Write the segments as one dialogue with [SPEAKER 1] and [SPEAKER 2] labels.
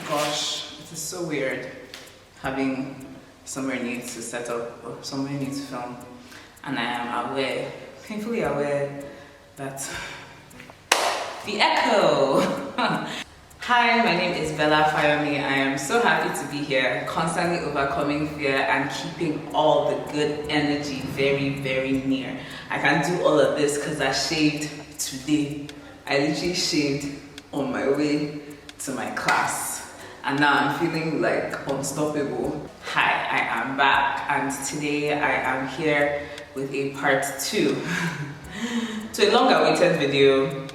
[SPEAKER 1] Gosh, it is so weird having somewhere new to set up or somewhere new to film, and I am aware, painfully aware, that the echo. Hi, my name is Bella Fayomi. I am so happy to be here, constantly overcoming fear and keeping all the good energy very, very near. I can do all of this because I shaved today. I literally shaved on my way to my class, and now I'm feeling like unstoppable. Hi, I am back, and today I am here with a part 2 to a long-awaited video.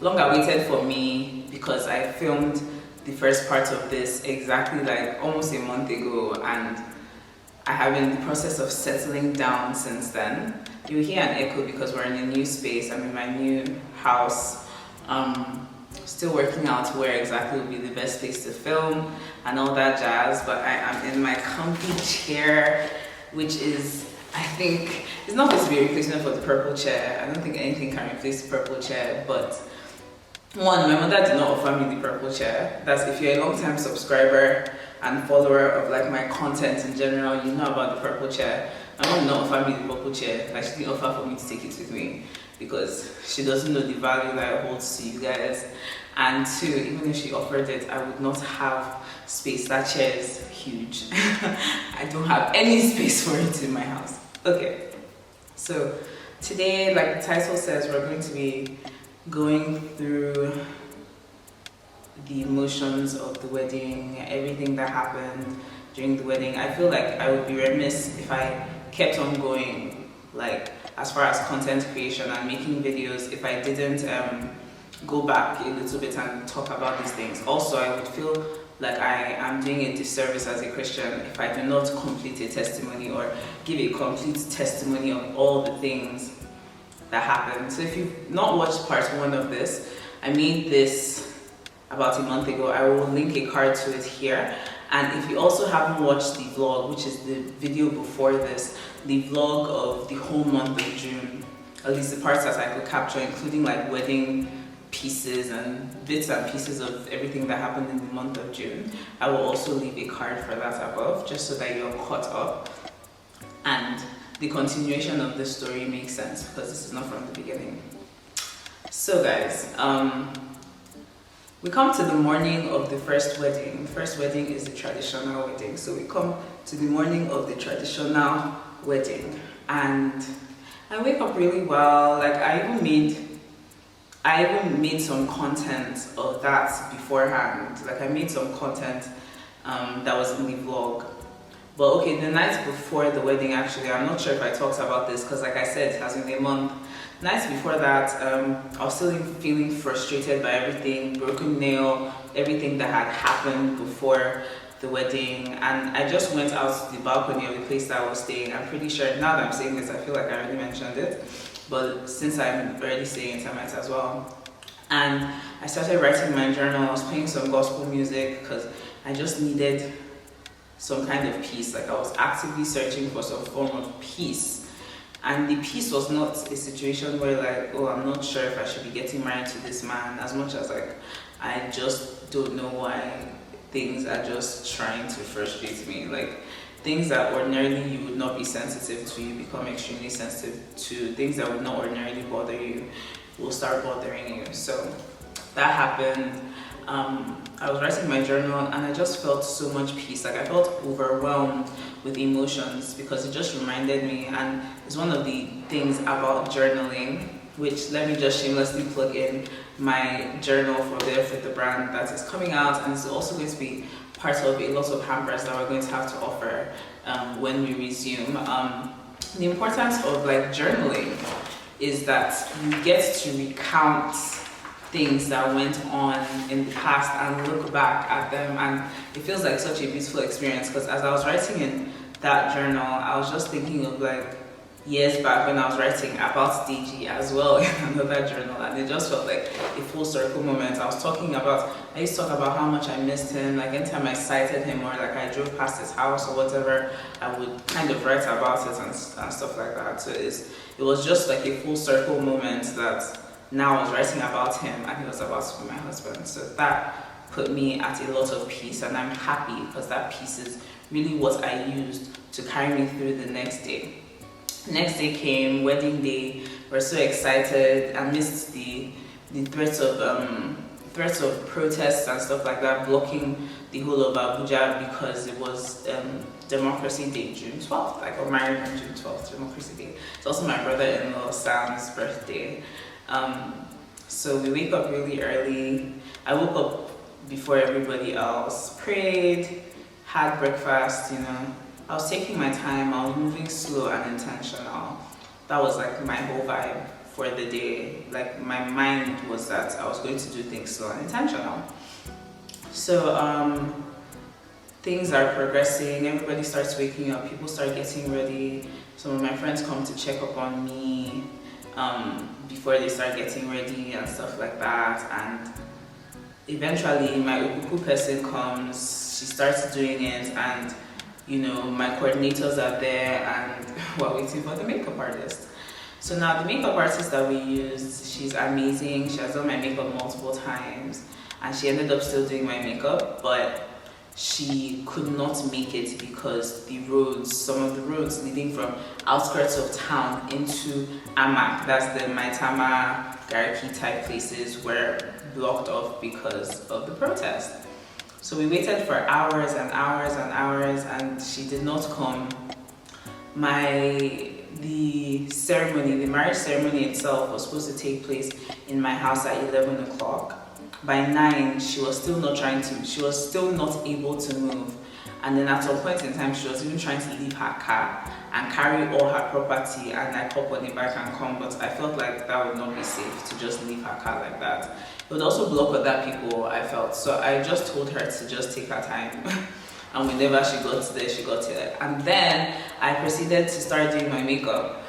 [SPEAKER 1] Long-awaited for me because I filmed the first part of this exactly like almost a month ago, and I have been in the process of settling down since then. You'll hear an echo because we're in a new space. I'm in my new house. Still working out where exactly would be the best place to film and all that jazz, but I am in my comfy chair, which is, I think, it's not going to be a replacement for the purple chair. I don't think anything can replace the purple chair, but one, my mother did not offer me the purple chair. That's if you're a long-time subscriber and follower of like my content in general, you know about the purple chair. My mom did not offer me the purple chair. Like, she didn't offer for me to take it with me because she doesn't know the value that it holds to you guys. And two, even if she offered it, I would not have space. That chair is huge. I don't have any space for it in my house. Okay, so today, like the title says, we're going to be going through the emotions of the wedding, everything that happened during the wedding. I feel like I would be remiss if I kept on going, like as far as content creation and making videos, if I didn't go back a little bit and talk about these things. Also, I would feel like I am doing a disservice as a Christian if I do not complete a testimony or give a complete testimony of all the things that happened. So if you've not watched part 1 of this, I made this about a month ago. I will link a card to it here. And if you also haven't watched the vlog, which is the video before this, the vlog of the whole month of June, at least the parts that I could capture, including like wedding pieces and bits and pieces of everything that happened in the month of June, I will also leave a card for that above, just so that you're caught up and the continuation of this story makes sense, because this is not from the beginning. So guys, we come to the morning of the first wedding. The first wedding is the traditional wedding. So we come to the morning of the traditional wedding, and I wake up really well. Like I even made some content of that beforehand. Like I made some content that was in the vlog. But okay, the night before the wedding, actually, I'm not sure if I talked about this because like I said, it has been a month. Nights before that, I was still feeling frustrated by everything, broken nail, everything that had happened before the wedding. And I just went out to the balcony of the place that I was staying. I'm pretty sure, now that I'm saying this, I feel like I already mentioned it. But since I'm already saying it, I might as well. And I started writing my journal. I was playing some gospel music because I just needed some kind of peace. Like I was actively searching for some form of peace, and the peace was not a situation where like, oh, I'm not sure if I should be getting married to this man, as much as like I just don't know why things are just trying to frustrate me. Like things that ordinarily you would not be sensitive to, you become extremely sensitive to. Things that would not ordinarily bother you will start bothering you. So that happened. I was writing my journal and I just felt so much peace. Like I felt overwhelmed with emotions because it just reminded me, and it's one of the things about journaling, which let me just shamelessly plug in my journal for the brand that is coming out, and it's also going to be part of a lot of hampers that we're going to have to offer when we resume. The importance of like journaling is that you get to recount things that went on in the past and look back at them, and it feels like such a beautiful experience. Because as I was writing in that journal, I was just thinking of like years back when I was writing about DG as well in another journal, and it just felt like a full circle moment. I used to talk about how much I missed him. Like anytime I sighted him or like I drove past his house or whatever, I would kind of write about it and stuff like that. So it was just like a full circle moment that now I was writing about him and he was about to be my husband. So that put me at a lot of peace, and I'm happy because that peace is really what I used to carry me through the next day. Next day came, wedding day. We're so excited. Amidst the threats of protests and stuff like that blocking the whole of Abuja because it was Democracy Day, June 12th. I got married on June 12th, Democracy Day. It's also my brother-in-law Sam's birthday. So we wake up really early. I woke up before everybody else, prayed, had breakfast, I was taking my time, I was moving slow and intentional. That was like my whole vibe for the day. Like my mind was that I was going to do things slow and intentional. So things are progressing, everybody starts waking up, people start getting ready. Some of my friends come to check up on me before they start getting ready and stuff like that. And eventually my Ukuku person comes, she starts doing it, and my coordinators are there, and we're waiting for the makeup artist. So now the makeup artist that we used, she's amazing. She has done my makeup multiple times, and she ended up still doing my makeup, but she could not make it because some of the roads leading from outskirts of town into Amak, that's the Maitama, Gariki type places, were blocked off because of the protest. So we waited for hours and hours and hours, and she did not come. The marriage ceremony itself was supposed to take place in my house at 11 o'clock. By 9, she was still not able to move. And then at some point in time, she was even trying to leave her car and carry all her property and like hop on the bike and come. But I felt like that would not be safe to just leave her car like that. It would also block other people, I felt. So I just told her to just take her time. And whenever she got there, she got here. And then I proceeded to start doing my makeup.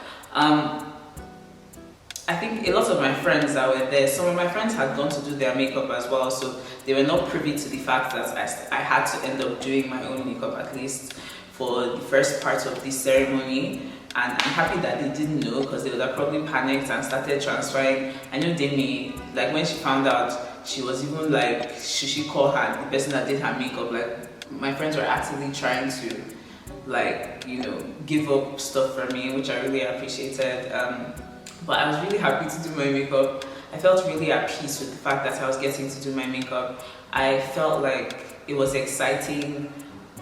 [SPEAKER 1] I think a lot of my friends that were there, some of my friends had gone to do their makeup as well, so they were not privy to the fact that I had to end up doing my own makeup, at least for the first part of this ceremony. And I'm happy that they didn't know, because they would have probably panicked and started transferring. I know Demi, like when she found out, she was even like, should she call her, the person that did her makeup? Like, my friends were actively trying to, give up stuff for me, which I really appreciated. But I was really happy to do my makeup. I felt really at peace with the fact that I was getting to do my makeup. I felt like it was exciting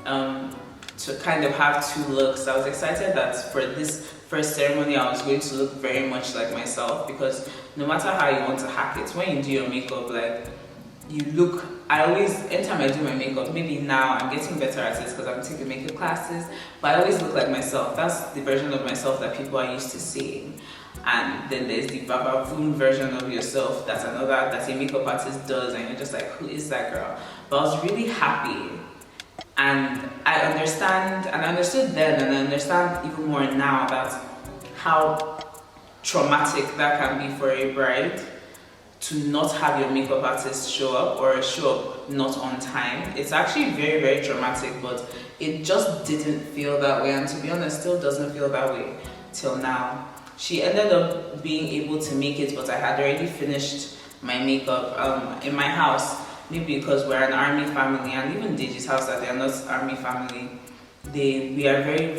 [SPEAKER 1] to kind of have two looks. I was excited that for this first ceremony, I was going to look very much like myself, because no matter how you want to hack it, when you do your makeup, anytime I do my makeup, maybe now I'm getting better at it because I'm taking makeup classes, but I always look like myself. That's the version of myself that people are used to seeing. And then there's the Vavavoom version of yourself that a makeup artist does, and you're just like, who is that girl? But I was really happy, and I understood then, and I understand even more now that how traumatic that can be for a bride to not have your makeup artist show up, or show up not on time. It's actually very, very traumatic, but it just didn't feel that way, and to be honest, still doesn't feel that way till now. She ended up being able to make it, but I had already finished my makeup in my house. Maybe because we're an army family, and even Deji's house, that they are not army family, we are very,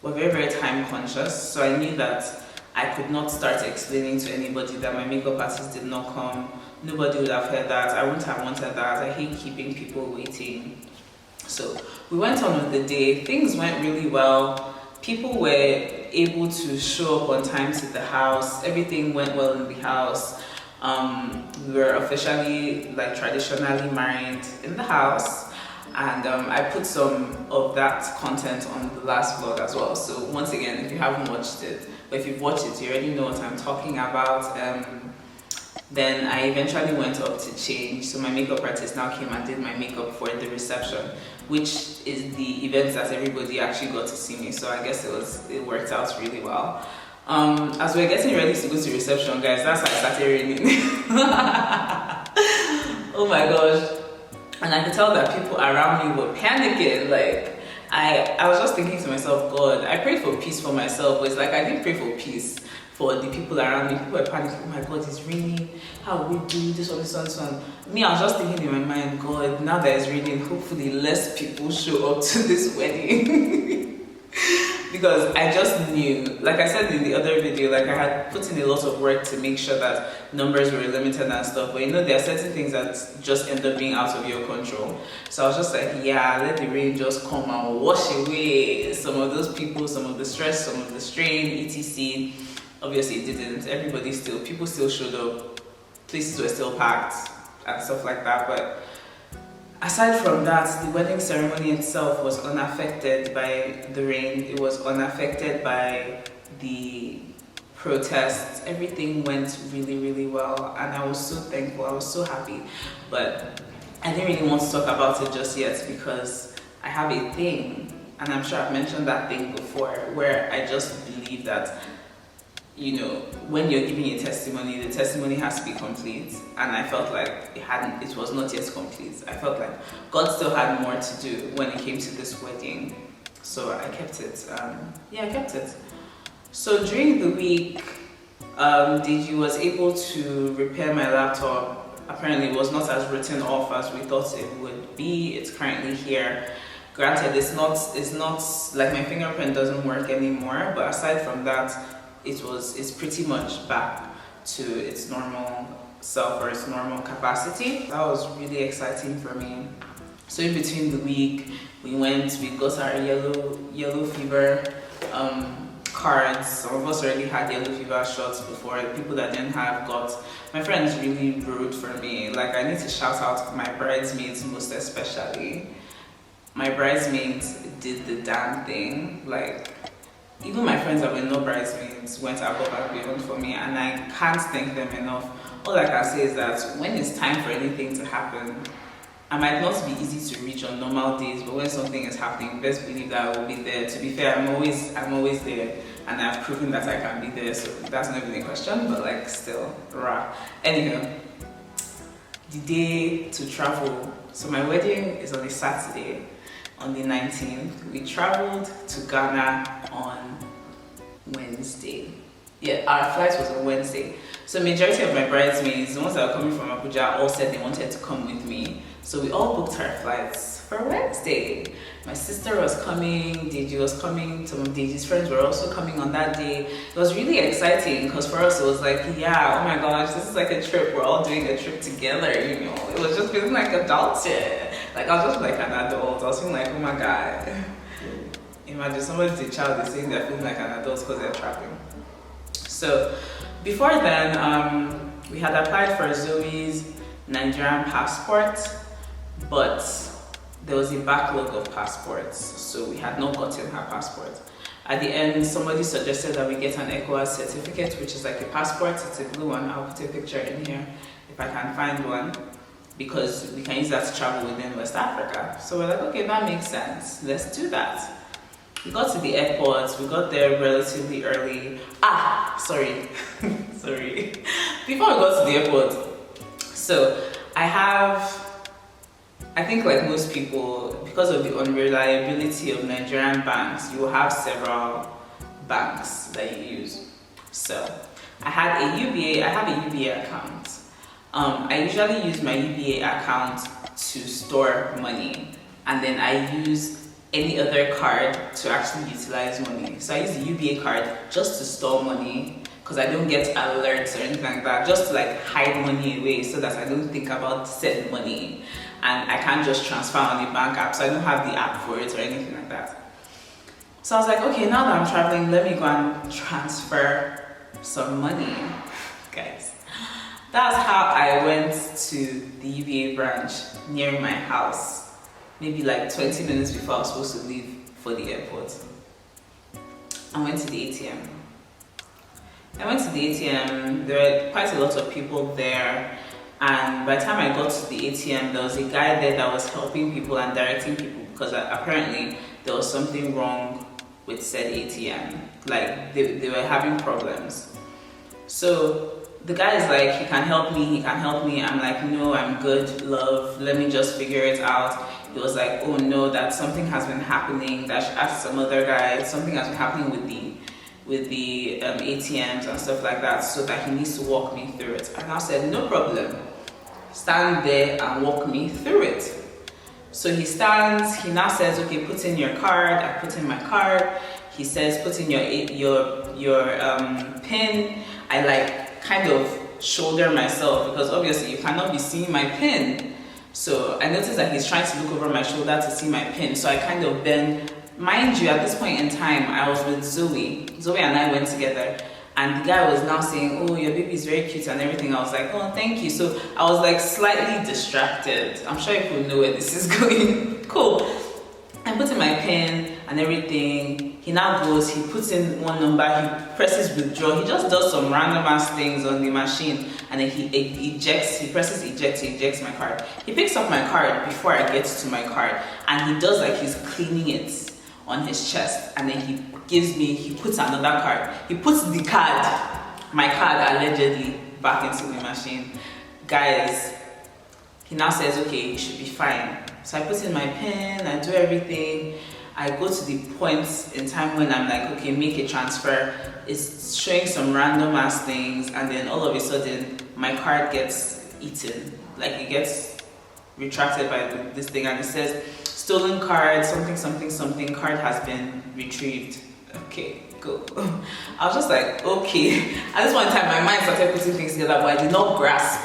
[SPEAKER 1] very time conscious. So I knew that I could not start explaining to anybody that my makeup artist did not come. Nobody would have heard that. I wouldn't have wanted that. I hate keeping people waiting. So we went on with the day. Things went really well. People were able to show up on time to the house. Everything went well in the house. We were officially, traditionally married in the house. And I put some of that content on the last vlog as well. So once again, if you haven't watched it, but if you've watched it, you already know what I'm talking about. Then I eventually went up to change. So my makeup artist now came and did my makeup for the reception, which is the event that everybody actually got to see me. So I guess it worked out really well. As we're getting ready to go to reception, guys, that's how it started raining. Oh my gosh. And I could tell that people around me were panicking. I was just thinking to myself, God, I prayed for peace for myself, but it's like I didn't pray for peace for the people around me. People were panicking, oh my God, it's raining. How will we do this one, this one, this one? Me, I was just thinking in my mind, God, now that it's raining, hopefully less people show up to this wedding. Because I just knew, like I said in the other video, like I had put in a lot of work to make sure that numbers were limited and stuff. But you know, there are certain things that just end up being out of your control. So I was just like, yeah, let the rain just come and wash away some of those people, some of the stress, some of the strain, etc. Obviously it didn't. People still showed up. Places were still packed and stuff like that. But aside from that, the wedding ceremony itself was unaffected by the rain. It was unaffected by the protests. Everything went really, really well, and I was so thankful. I was so happy. But I didn't really want to talk about it just yet because I have a thing, and I'm sure I've mentioned that thing before, where I just believe that, you know, when you're giving a testimony, the testimony has to be complete. And I felt like it was not yet complete. I felt like God still had more to do when it came to this wedding. So I kept it. I kept it. So during the week, Deji was able to repair my laptop. Apparently it was not as written off as we thought it would be. It's currently here. Granted, it's not like my fingerprint doesn't work anymore, but aside from that, it's pretty much back to its normal self or its normal capacity. That was really exciting for me. So in between the week, we got our yellow fever cards. Some of us already had yellow fever shots before. The people that didn't have got. My friends really rooted for me. Like, I need to shout out my bridesmaids most especially. My bridesmaids did the damn thing. Like, even my friends that were no bridesmaids went above and beyond for me, and I can't thank them enough. All I can say is that when it's time for anything to happen, I might not be easy to reach on normal days, but when something is happening, best believe that I will be there. To be fair, I'm always there, and I've proven that I can be there, so that's not even a question, but like still, rah. Anyhow, the day to travel. So my wedding is on a Saturday. On the 19th, we traveled to Ghana on Wednesday. Yeah, our flight was on Wednesday. So majority of my bridesmaids, the ones that were coming from Abuja, all said they wanted to come with me. So we all booked our flights for Wednesday. My sister was coming, Deji was coming, some of Deji's friends were also coming on that day. It was really exciting because for us it was like, yeah, oh my gosh, this is like a trip. We're all doing a trip together, you know. It was just feeling like adulthood. Like, I was just like an adult. I was feeling like, oh my God. Imagine somebody's a child is saying they're feeling like an adult because they're traveling. So before then, we had applied for Zoe's Nigerian passport, but there was a backlog of passports, so we had not gotten her passport. At the end, somebody suggested that we get an ECOWAS certificate, which is like a passport. It's a blue one. I'll put a picture in here if I can find one, because we can use that to travel within West Africa. So we're like, okay, that makes sense. Let's do that. We got to the airport. We got there relatively early. Sorry. Before we got to the airport, so I think like most people, because of the unreliability of Nigerian banks, you will have several banks that you use. So I have a UBA account. I usually use my UBA account to store money, and then I use any other card to actually utilize money. So I use the UBA card just to store money, because I don't get alerts or anything like that, just to like hide money away so that I don't think about said money, and I can't just transfer on the bank app, so I don't have the app for it or anything like that. So I was like, okay, now that I'm traveling, let me go and transfer some money, guys. That's how I went to the UBA branch near my house, maybe like 20 minutes before I was supposed to leave for the airport. I went to the ATM. There were quite a lot of people there, and by the time I got to the ATM, there was a guy there that was helping people and directing people, because apparently there was something wrong with said ATM. Like they were having problems. So the guy is like, he can help me. I'm like, no, I'm good, love, let me just figure it out. He was like, oh no, that something has been happening, that I should ask some other guy, something has been happening with the with the ATMs and stuff like that, so that he needs to walk me through it. And I said, no problem. Stand there and walk me through it. So he stands, he now says, okay, put in your card. I put in my card. He says, put in your PIN. I like kind of shoulder myself, because obviously you cannot be seeing my PIN. So I noticed that he's trying to look over my shoulder to see my PIN. So I kind of bend. Mind you, at this point in time, I was with Zoe. Zoe and I went together. And the guy was now saying, oh, your baby is very cute and everything. I was like, oh, thank you. So I was like slightly distracted. I'm sure you will know where this is going. Cool. I put in my PIN and everything. He now goes, he puts in one number, he presses withdraw. He just does some random ass things on the machine. And then he ejects, he presses eject, he ejects my card. He picks up my card before I get to my card. And he does like he's cleaning it on his chest, and then he puts another card. He puts the card, my card allegedly, back into the machine. Guys, he now says, okay, you should be fine. So I put in my PIN, I do everything. I go to the point in time when I'm like, okay, make a transfer. It's showing some random ass things, and then all of a sudden, my card gets eaten. Like it gets retracted by this thing, and it says, stolen card, something, card has been retrieved. Okay, go. I was just like, okay. At this point in time, my mind started putting things together, but I did not grasp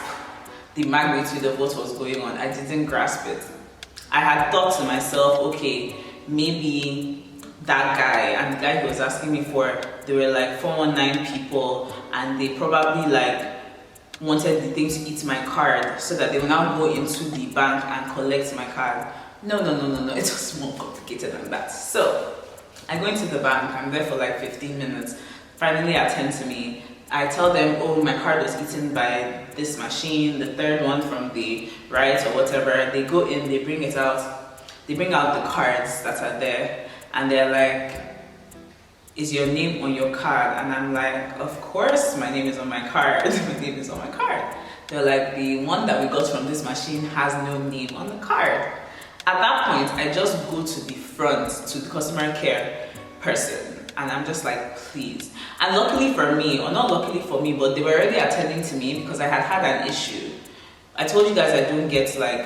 [SPEAKER 1] the magnitude of what was going on. I didn't grasp it. I had thought to myself, okay, maybe that guy, and the guy who was asking me for, they were like 419 people, and they probably like wanted the thing to eat my card so that they will now go into the bank and collect my card. No. It was more complicated than that. So I go into the bank. I'm there for like 15 minutes. Finally attend to me. I tell them, oh, my card was eaten by this machine, the third one from the right or whatever. They go in, they bring it out. They bring out the cards that are there, and they're like, is your name on your card? And I'm like, of course my name is on my card. My name is on my card. They're like, the one that we got from this machine has no name on the card. At that point, I just go to the front, to the customer care person, and I'm just like, please. And luckily for me, or not luckily for me, but they were already attending to me because I had an issue. I told you guys I don't get like,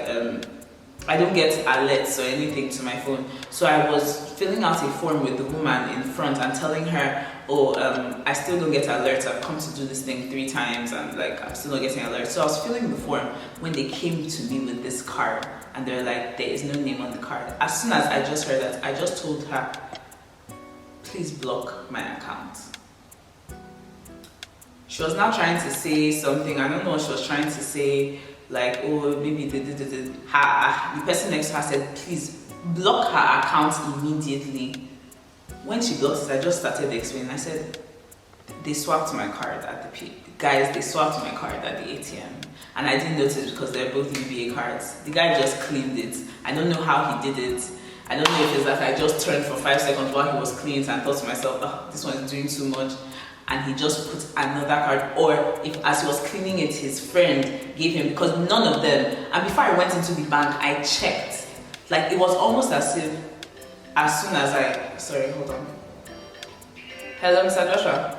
[SPEAKER 1] I don't get alerts or anything to my phone. So I was filling out a form with the woman in front and telling her, oh, I still don't get alerts. I've come to do this thing 3 times and like, I'm still not getting alerts. So I was filling the form when they came to me with this card. And they're like, there is no name on the card. As soon as I just heard that, I just told her, please block my account. She was now trying to say something. I don't know what she was trying to say. Like, oh, maybe the person next to her said, please block her account immediately. When she blocked it, I just started explaining. I said, they swapped my card at the guys, they swapped my card at the ATM. And I didn't notice because they're both UBA cards. The guy just cleaned it. I don't know how he did it. I don't know if it's that I just turned for 5 seconds while he was cleaning and thought to myself, oh, this one is doing too much. And he just put another card. Or if as he was cleaning it, his friend gave him, because none of them. And before I went into the bank, I checked. Like it was almost as if, as soon as I, sorry, hold on. Hello, Mr. Joshua?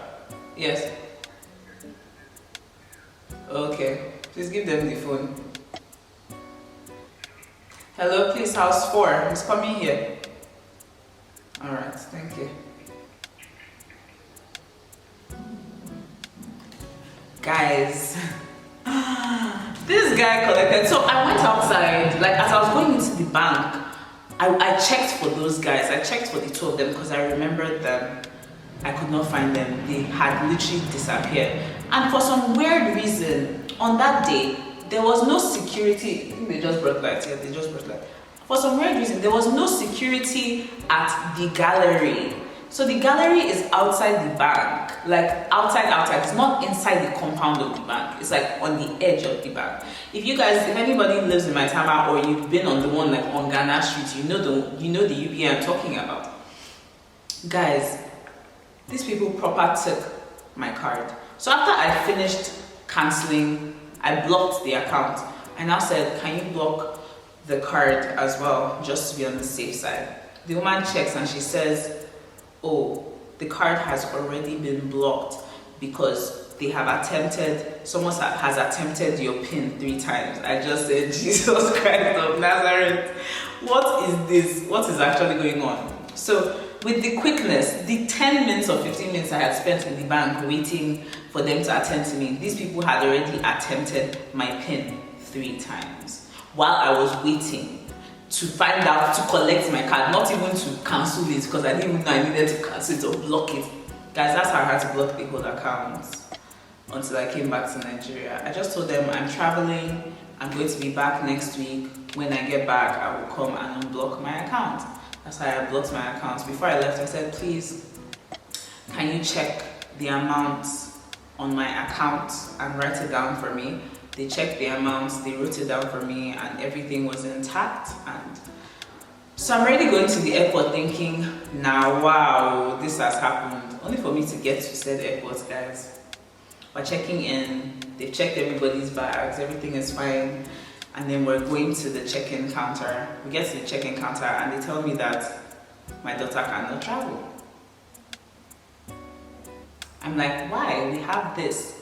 [SPEAKER 1] Yes. Okay. Please give them the phone. Hello, please, house 4. He's coming here. Alright, thank you. Guys, this guy collected. So I went outside, like as I was going into the bank, I checked for those guys. I checked for the 2 of them because I remembered them. I could not find them. They had literally disappeared. And for some weird reason, on that day, there was no security. I think they just brought lights. Yeah, they just brought lights. For some weird reason, there was no security at the gallery. So the gallery is outside the bank, like outside. It's not inside the compound of the bank. It's like on the edge of the bank. If anybody lives in Maitama or you've been on the one like on Ghana Street, you know the UBA I'm talking about. Guys, these people proper took my card. So after I finished cancelling, I blocked the account. I now said, can you block the card as well, just to be on the safe side? The woman checks and she says, oh, the card has already been blocked because they have attempted, someone has attempted your PIN 3 times. I just said, Jesus Christ of Nazareth, what is this? What is actually going on? So with the quickness, the 10 minutes or 15 minutes I had spent in the bank waiting for them to attend to me, these people had already attempted my PIN 3 times while I was waiting to find out, to collect my card, not even to cancel it, because I didn't even know I needed to cancel it or block it. Guys, that's how I had to block the whole account until I came back to Nigeria. I just told them I'm traveling, I'm going to be back next week. When I get back, I will come and unblock my account. That's how I blocked my account. Before I left, I said, please, can you check the amount on my account and write it down for me? They checked the amounts, they wrote it down for me, and everything was intact. And so I'm already going to the airport thinking, now, wow, this has happened. Only for me to get to said airport, guys. We're checking in, they've checked everybody's bags, everything is fine. And then we're going to the check-in counter. We get to the check-in counter and they tell me that my daughter cannot travel. I'm like, why? We have this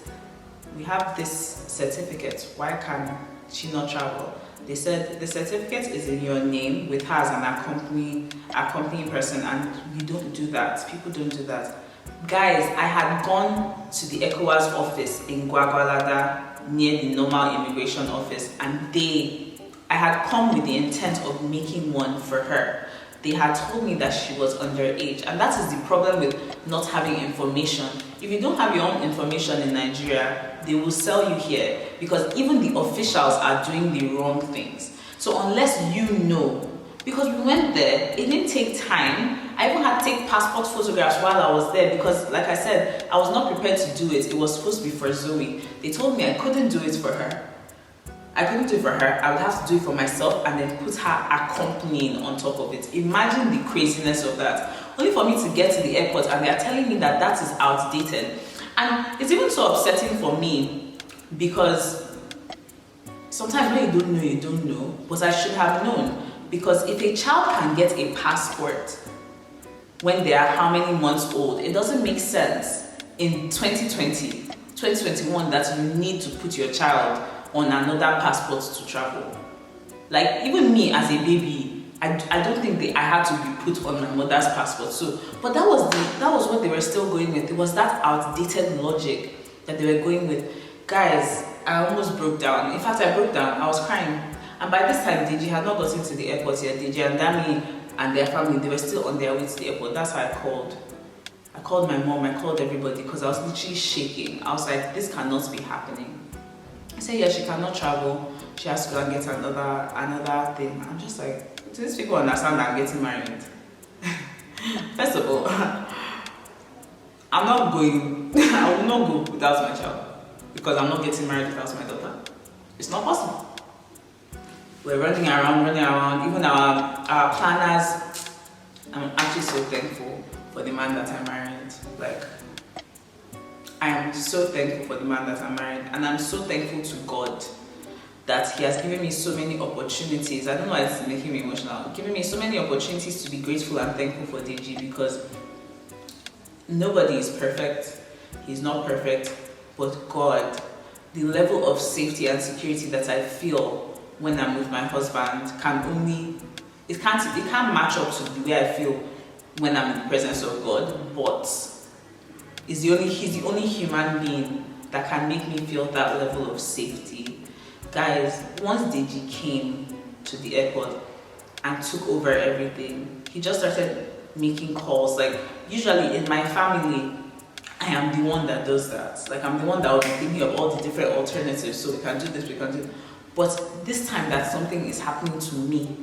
[SPEAKER 1] certificate. Why can she not travel? They said the certificate is in your name with her as an accompanying person, and you don't do that. People don't do that. Guys, I had gone to the ECOWAS office in Gwagwalada near the normal immigration office, and I had come with the intent of making one for her. They had told me that she was underage, and that is the problem with not having information. If you don't have your own information in Nigeria, they will sell you here, because even the officials are doing the wrong things. So unless you know, because we went there, it didn't take time. I even had to take passport photographs while I was there because, like I said, I was not prepared to do it. It was supposed to be for Zoe. They told me I couldn't do it for her. I couldn't do it for her. I would have to do it for myself and then put her accompanying on top of it. Imagine the craziness of that. Only for me to get to the airport and they are telling me that that is outdated. And it's even so upsetting for me because sometimes when you don't know, but I should have known. Because if a child can get a passport when they are how many months old, it doesn't make sense in 2020, 2021 that you need to put your child on another passport to travel. Like even me as a baby, I don't think I had to be put on my mother's passport. So, but that was what they were still going with. It was that outdated logic that they were going with. Guys, I almost broke down. In fact, I broke down. I was crying. And by this time, Deji had not gotten to the airport yet. Deji and Dami and their family, they were still on their way to the airport. That's why I called. I called my mom, I called everybody because I was literally shaking. I was like, this cannot be happening. I said, yeah, she cannot travel. She has to go and get another thing. I'm just like, do these people understand that I'm getting married? First of all, I'm not going, I will not go without my child because I'm not getting married without my daughter. It's not possible. We're running around. Even our planners, I'm actually so thankful for the man that I married. Like, I am so thankful for the man that I married, and I'm so thankful to God that He has given me so many opportunities. I don't know why it's making me emotional. Giving me so many opportunities to be grateful and thankful for DG, because nobody is perfect. He's not perfect, but God, the level of safety and security that I feel when I'm with my husband it can't match up to the way I feel when I'm in the presence of God, but he's the only human being that can make me feel that level of safety. Guys, once Deji came to the airport and took over everything, he just started making calls. Like, usually in my family, I am the one that does that. Like, I'm the one that will be thinking of all the different alternatives, so we can do this, we can do. But this time that something is happening to me,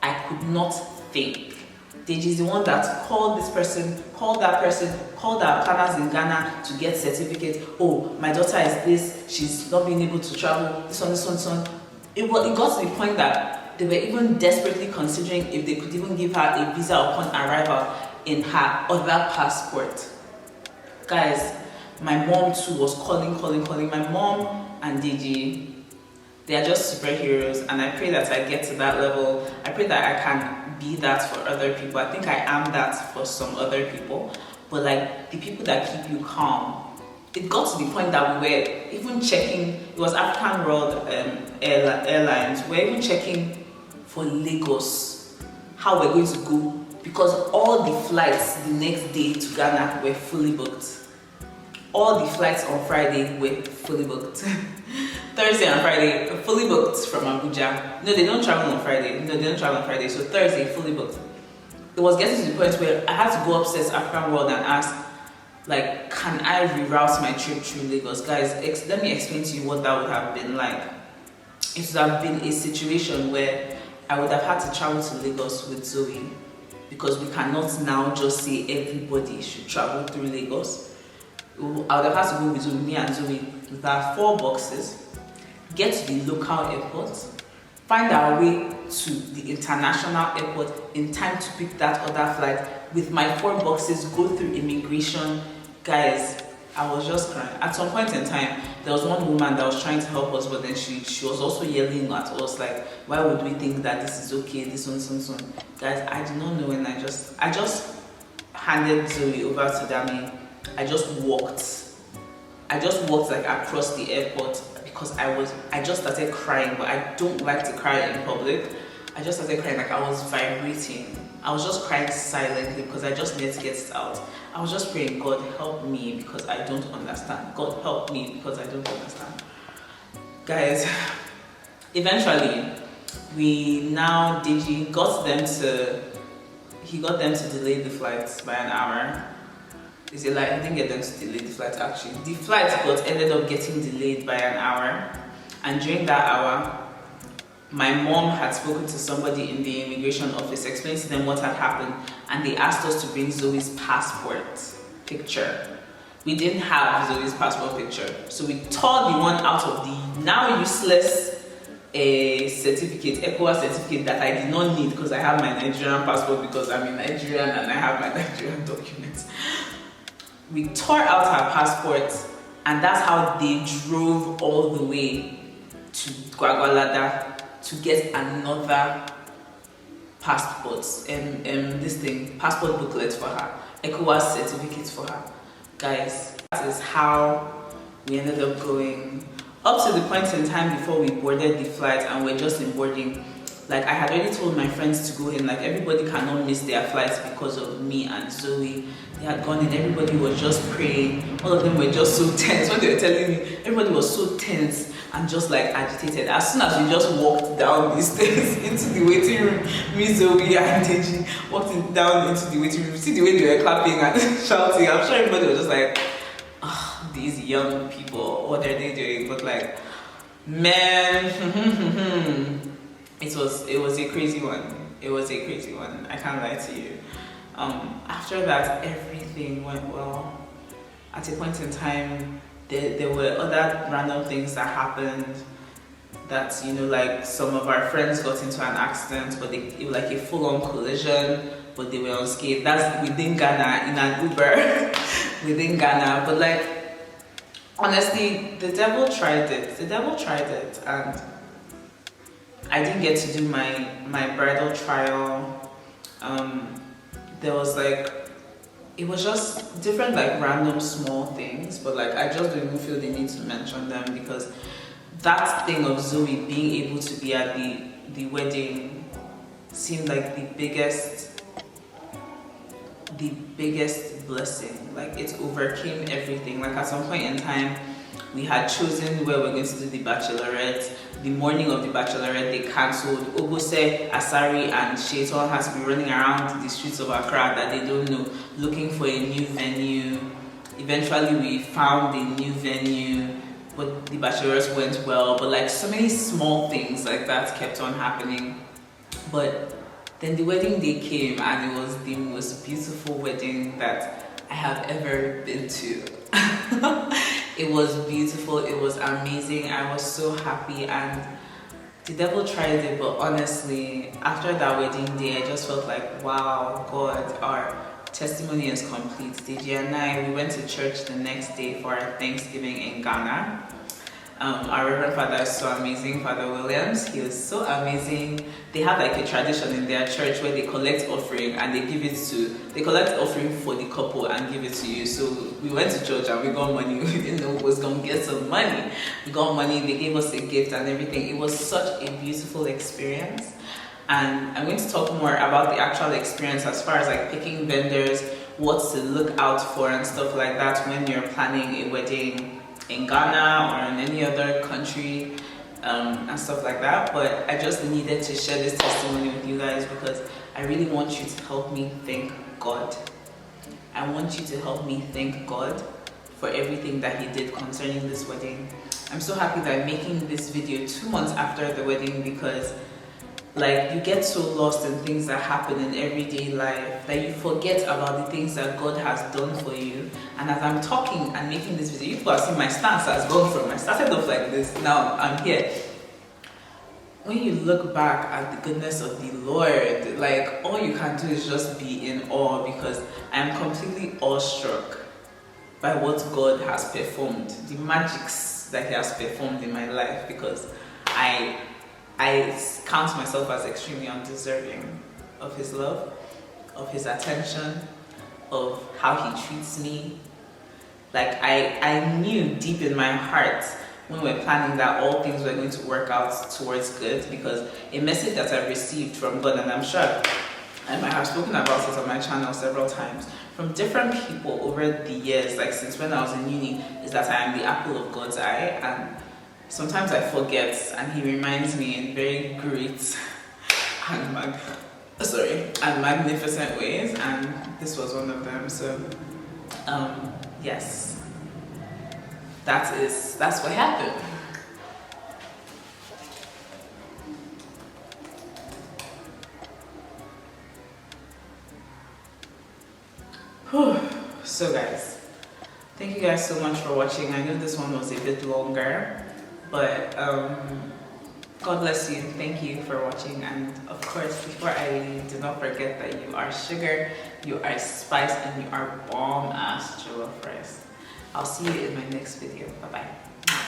[SPEAKER 1] I could not think. Deji is the one that called this person, called that person, called our planners in Ghana to get certificate. Oh, my daughter is this, she's not being able to travel, this one. It got to the point that they were even desperately considering if they could even give her a visa upon arrival in her other passport. Guys, my mom too was calling. My mom and Deji, they are just superheroes, and I pray that I get to that level. I pray that I can be that for other people. I think I am that for some other people. but like the people that keep you calm. It got to the point that we were even checking, it was African World Airlines, we were even checking for Lagos, how we're going to go, because all the flights the next day to Ghana were fully booked. All the flights on Friday were fully booked. Thursday and Friday, fully booked from Abuja. No, they don't travel on Friday. So Thursday, fully booked. It was getting to the point where I had to go upstairs African World and ask, like, can I reroute my trip through Lagos? Guys, let me explain to you what that would have been like. It would have been a situation where I would have had to travel to Lagos with Zoe, because we cannot now just say everybody should travel through Lagos. I would have had to go with Zoe, me and Zoe, with our 4 boxes, get to the local airport, find our way to the international airport in time to pick that other flight with my 4 boxes, go through immigration. Guys, I was just crying. At some point in time, there was one woman that was trying to help us, but then she was also yelling at us, like, why would we think that this is okay, this one, so. Guys, I did not know, and I just handed Zoe over to Dami. I just walked like across the airport, because I just started crying, but I don't like to cry in public. I just started crying, like I was vibrating. I was just crying silently because I just needed to get it out. I was just praying, God help me because I don't understand. God help me because I don't understand. Guys, eventually, Deji got them to delay the flights by an hour. Is it like, I didn't get them to delay the flight actually. The flight ended up getting delayed by an hour, and during that hour, my mom had spoken to somebody in the immigration office, explained to them what had happened, and they asked us to bring Zoe's passport picture. We didn't have Zoe's passport picture, so we tore the one out of the now useless certificate, ECOWAS certificate that I did not need because I have my Nigerian passport, because I'm in Nigerian and I have my Nigerian documents. We tore out her passport, and that's how they drove all the way to Gwagwalada to get another passport, passport booklet for her, ECOWAS certificate for her. Guys, that is how we ended up going. Up to the point in time before we boarded the flight and we're just in boarding, like I had already told my friends to go in, like everybody cannot miss their flights because of me and Zoe. They had gone in, everybody was just praying. All of them were just so tense. When they were telling me, everybody was so tense and just like agitated. As soon as we just walked down the stairs into the waiting room, me, Zoe, and Deji walked down into the waiting room. See the way they were clapping and shouting. I'm sure everybody was just like, oh, these young people, what are they doing? But like, man, it was a crazy one. It was a crazy one. I can't lie to you. After that, everything went well. At a point in time, there were other random things that happened. That, you know, like some of our friends got into an accident, but it was like a full-on collision, but they were unscathed. That's within Ghana, in an Uber, within Ghana. But like, honestly, the devil tried it. The devil tried it, and I didn't get to do my bridal trial. There was like, it was just different, like random small things, but like I just didn't feel the need to mention them, because that thing of Zoe being able to be at the wedding seemed like the biggest blessing. Like it overcame everything. Like at some point in time, we had chosen where we're going to do the bachelorette. The morning of the bachelorette, they cancelled. Obose, Asari, and Shaitan has to be running around the streets of Accra that they don't know, looking for a new venue. Eventually, we found a new venue, but the bachelorette went well. But like so many small things like that kept on happening. But then the wedding day came, and it was the most beautiful wedding that I have ever been to. It was beautiful, it was amazing, I was so happy, and the devil tried it, but honestly, after that wedding day, I just felt like, wow, God, our testimony is complete. Deji and I, we went to church the next day for our Thanksgiving in Ghana. Our Reverend Father is so amazing, Father Williams. He is so amazing. They have like a tradition in their church where they collect offering and they collect offering for the couple and give it to you. So we went to church and we got money. We didn't know who was going to get some money. We got money, they gave us a gift and everything. It was such a beautiful experience. And I'm going to talk more about the actual experience as far as like picking vendors, what to look out for and stuff like that when you're planning a wedding in Ghana or in any other country, and stuff like that. But I just needed to share this testimony with you guys because I really want you to help me thank God. I want you to help me thank God for everything that He did concerning this wedding. I'm so happy that I'm making this video 2 months after the wedding because like you get so lost in things that happen in everyday life that you forget about the things that God has done for you. And as I'm talking and making this video, you people have seen my stance has gone from I started off like this, now I'm here. When you look back at the goodness of the Lord, like all you can do is just be in awe because I am completely awestruck by what God has performed, the magics that He has performed in my life, because I count myself as extremely undeserving of His love, of His attention, of how He treats me. Like I knew deep in my heart when we were planning that all things were going to work out towards good, because a message that I've received from God, and I'm sure I might have spoken about it on my channel several times, from different people over the years, like since when I was in uni, is that I am the apple of God's eye. And sometimes I forget, and He reminds me in very great and magnificent ways, and this was one of them. So, yes, that's what happened. So guys, thank you guys so much for watching. I know this one was a bit longer, but God bless you. Thank you for watching. And of course, before I leave, do not forget that you are sugar, you are spice, and you are bomb ass jollof rice. I'll see you in my next video. Bye bye.